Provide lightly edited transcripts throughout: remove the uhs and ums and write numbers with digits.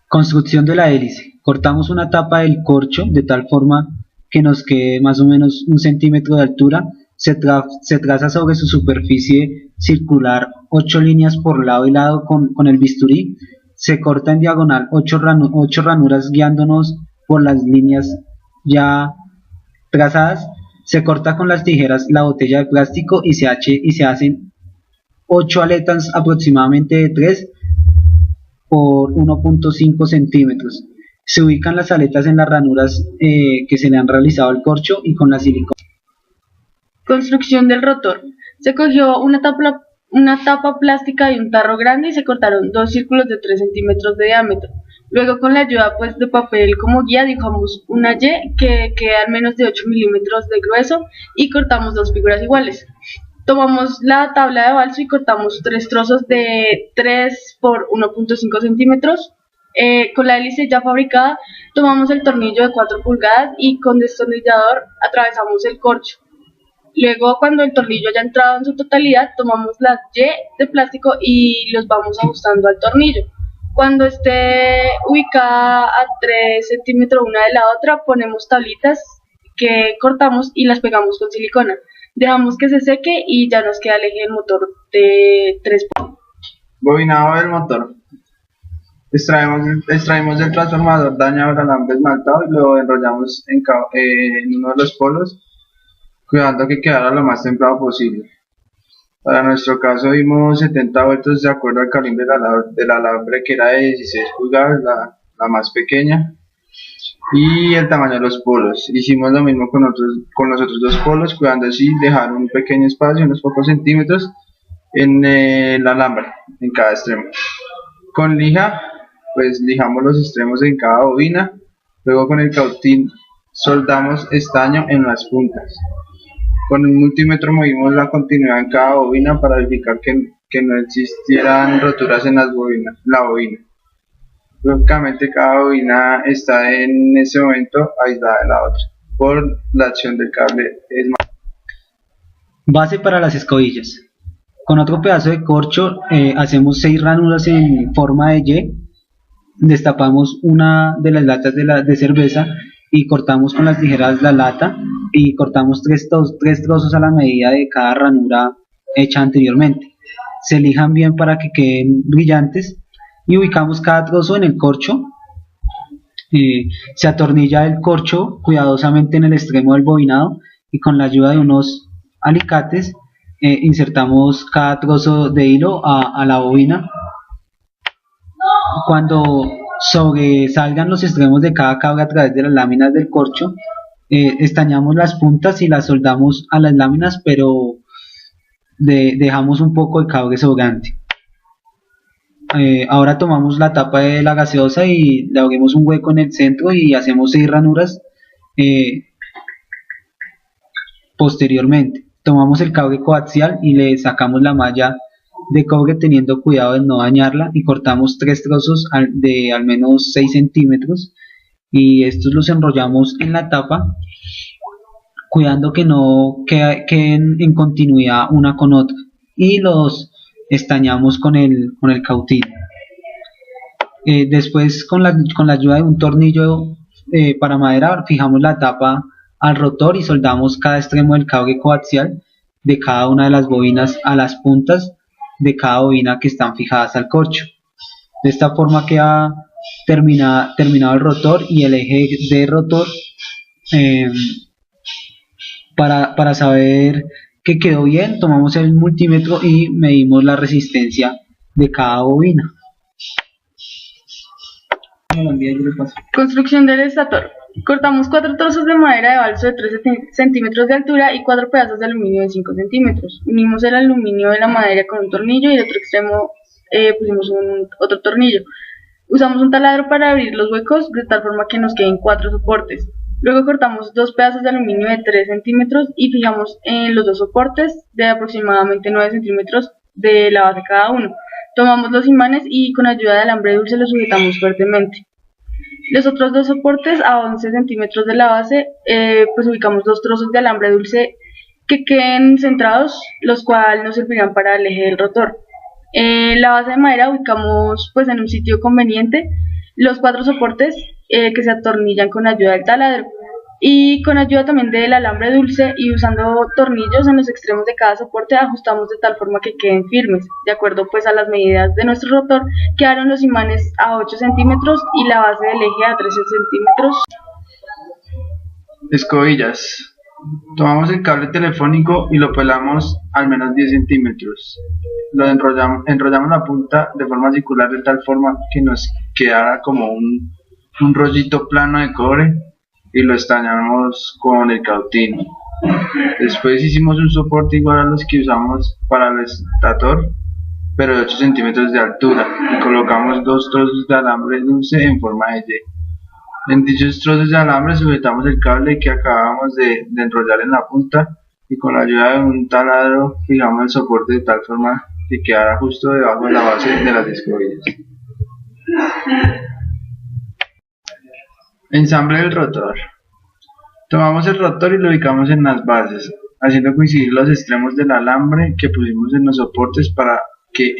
Construcción de la hélice. Cortamos una tapa del corcho de tal forma que nos quede más o menos 1 centímetro de altura. Se traza sobre su superficie circular 8 líneas por lado y lado con el bisturí. Se corta en diagonal 8 ranuras guiándonos por las líneas ya trazadas. Se corta con las tijeras la botella de plástico y se hacen 8 aletas aproximadamente de 3 por 1,5 centímetros. Se ubican las aletas en las ranuras que se le han realizado al corcho y con la silicona. Construcción del rotor. Se cogió una tapa plástica y un tarro grande y se cortaron 2 círculos de 3 centímetros de diámetro. Luego, con la ayuda de papel como guía, dibujamos una Y que queda al menos de 8 milímetros de grueso y cortamos 2 figuras iguales. Tomamos la tabla de balso y cortamos 3 trozos de 3 por 1,5 centímetros. Con la hélice ya fabricada, tomamos el tornillo de 4 pulgadas y con destornillador atravesamos el corcho. Luego, cuando el tornillo ya ha entrado en su totalidad, tomamos las Y de plástico y los vamos ajustando al tornillo. Cuando esté ubicada a 3 centímetros una de la otra, ponemos tablitas que cortamos y las pegamos con silicona. Dejamos que se seque y ya nos queda el eje del motor de 3 puntos. Bobinado del motor. Extraemos del transformador dañado el alambre esmaltado y lo enrollamos en uno de los polos, cuidando que quedara lo más templado posible. Para nuestro caso dimos 70 vueltas de acuerdo al calibre del alambre, que era de 16 pulgadas, la más pequeña, y el tamaño de los polos. Hicimos lo mismo con los otros 2 polos, cuidando así dejar un pequeño espacio, unos pocos centímetros, en el alambre, en cada extremo. Con lija, pues lijamos los extremos en cada bobina. Luego con el cautín soldamos estaño en las puntas. Con el multímetro medimos la continuidad en cada bobina para verificar que no existieran roturas en la bobina. Lógicamente cada bobina está en ese momento aislada de la otra por la acción del cable. Base para las escobillas. Con otro pedazo de corcho hacemos 6 ranuras en forma de Y. Destapamos una de las latas de cerveza y cortamos con las tijeras la lata y cortamos 3 trozos a la medida de cada ranura hecha anteriormente. Se lijan bien para que queden brillantes y ubicamos cada trozo en el corcho. Se atornilla el corcho cuidadosamente en el extremo del bobinado y con la ayuda de unos alicates insertamos cada trozo de hilo a la bobina. Cuando sobresalgan los extremos de cada cable a través de las láminas del corcho, estañamos las puntas y las soldamos a las láminas, pero dejamos un poco de cable sobrante. Ahora tomamos la tapa de la gaseosa y le abrimos un hueco en el centro y hacemos 6 ranuras. Posteriormente tomamos el cable coaxial y le sacamos la malla de cobre, teniendo cuidado de no dañarla, y cortamos 3 trozos de al menos 6 centímetros y estos los enrollamos en la tapa, cuidando que no queden en continuidad una con otra, y los estañamos con el cautín. Después, con la ayuda de un tornillo para madera, fijamos la tapa al rotor y soldamos cada extremo del cable coaxial de cada una de las bobinas a las puntas de cada bobina que están fijadas al corcho. De esta forma queda terminado el rotor y el eje de rotor. Para saber que quedó bien, tomamos el multímetro y medimos la resistencia de cada bobina. Construcción del estator. Cortamos 4 trozos de madera de balso de 3 centímetros de altura y 4 pedazos de aluminio de 5 centímetros. Unimos el aluminio de la madera con un tornillo y el otro extremo pusimos otro tornillo. Usamos un taladro para abrir los huecos de tal forma que nos queden 4 soportes. Luego cortamos 2 pedazos de aluminio de 3 centímetros y fijamos en los 2 soportes de aproximadamente 9 centímetros de la base cada uno. Tomamos los imanes y con ayuda de alambre dulce los sujetamos fuertemente. Los otros 2 soportes a 11 centímetros de la base, pues ubicamos 2 trozos de alambre dulce que queden centrados, los cuales nos servirán para el eje del rotor. La base de madera ubicamos pues en un sitio conveniente. los 4 soportes que se atornillan con ayuda del taladro y con ayuda también del alambre dulce, y usando tornillos en los extremos de cada soporte ajustamos de tal forma que queden firmes. De acuerdo pues a las medidas de nuestro rotor, quedaron los imanes a 8 centímetros y la base del eje a 13 centímetros. Escobillas. Tomamos el cable telefónico y lo pelamos al menos 10 centímetros. Lo enrollamos la punta de forma circular de tal forma que nos quedara como un rollito plano de cobre, y lo estañamos con el cautín. Después hicimos un soporte igual a los que usamos para el estator, pero de 8 centímetros de altura, y colocamos 2 trozos de alambre dulce en forma de Y. En dichos trozos de alambre sujetamos el cable que acabamos de enrollar en la punta, y con la ayuda de un taladro fijamos el soporte de tal forma que quedara justo debajo de la base de las escobillas. Ensamble del rotor. Tomamos el rotor y lo ubicamos en las bases, haciendo coincidir los extremos del alambre que pusimos en los soportes para que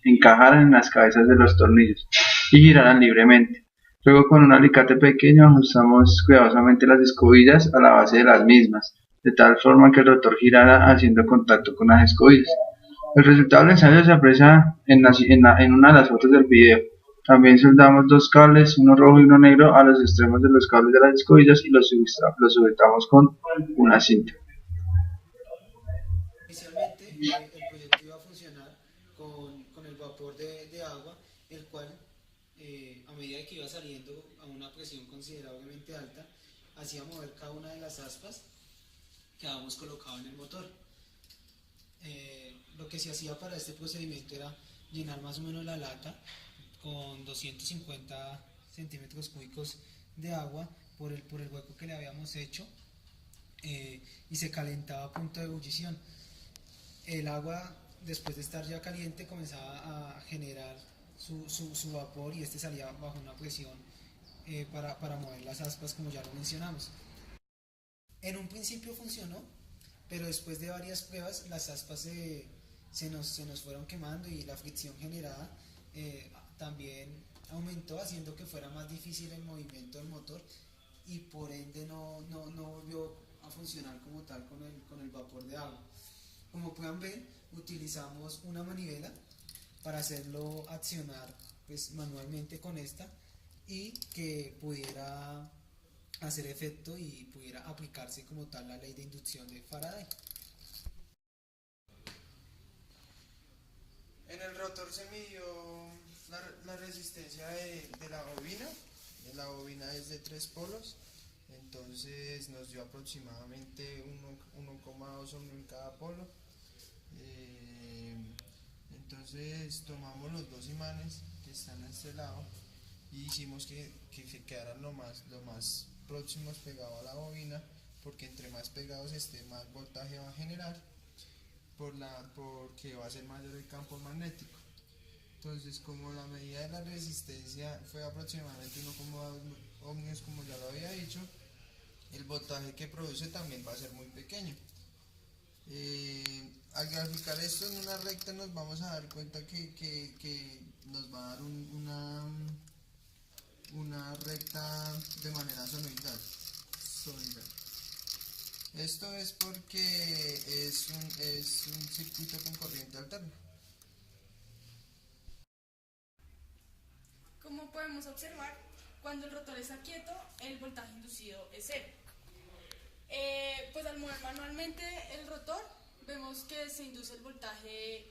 encajaran en las cabezas de los tornillos y giraran libremente. Luego, con un alicate pequeño, ajustamos cuidadosamente las escobillas a la base de las mismas, de tal forma que el rotor girara haciendo contacto con las escobillas. El resultado del ensayo se aprecia en una de las fotos del video. También soldamos 2 cables, uno rojo y uno negro, a los extremos de los cables de las escobillas y los sujetamos con una cinta. Inicialmente el proyecto iba a funcionar con el vapor de agua, el cual a medida que iba saliendo a una presión considerablemente alta, hacía mover cada una de las aspas que habíamos colocado en el motor. Lo que se hacía para este procedimiento era llenar más o menos la lata con 250 centímetros cúbicos de agua por el hueco que le habíamos hecho, y se calentaba a punto de ebullición. El agua, después de estar ya caliente, comenzaba a generar su vapor, y este salía bajo una presión para mover las aspas, como ya lo mencionamos. En un principio funcionó, pero después de varias pruebas las aspas se nos fueron quemando, y la fricción generada también aumentó, haciendo que fuera más difícil el movimiento del motor, y por ende no volvió a funcionar como tal con el vapor de agua. Como pueden ver, utilizamos una manivela para hacerlo accionar pues manualmente con esta, y que pudiera hacer efecto y pudiera aplicarse como tal la ley de inducción de Faraday. En el rotor se midió la resistencia de la bobina. La bobina es de 3 polos, entonces nos dio aproximadamente 1,2 ohms en cada polo. Entonces tomamos los 2 imanes que están a este lado y hicimos que quedaran lo más próximos pegados a la bobina, porque entre más pegados esté, más voltaje va a generar, porque va a ser mayor el campo magnético. Entonces, como la medida de la resistencia fue aproximadamente 1,2 ohmios, como ya lo había dicho, el voltaje que produce también va a ser muy pequeño. Al graficar esto en una recta, nos vamos a dar cuenta que nos va a dar una recta de manera sonoidal. Esto es porque es un circuito con corriente alterna. Como podemos observar, cuando el rotor está quieto, el voltaje inducido es 0. Pues al mover manualmente el rotor, vemos que se induce el voltaje,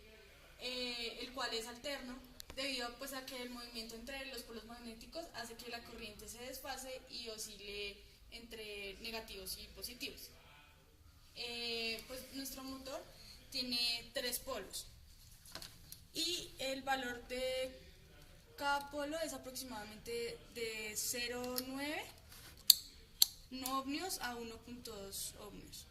el cual es alterno, debido pues a que el movimiento entre los polos magnéticos hace que la corriente se desfase y oscile entre negativos y positivos. Pues nuestro motor tiene 3 polos y el valor de cada polo es aproximadamente de 0,9 ohmios a 1,2 ohmios.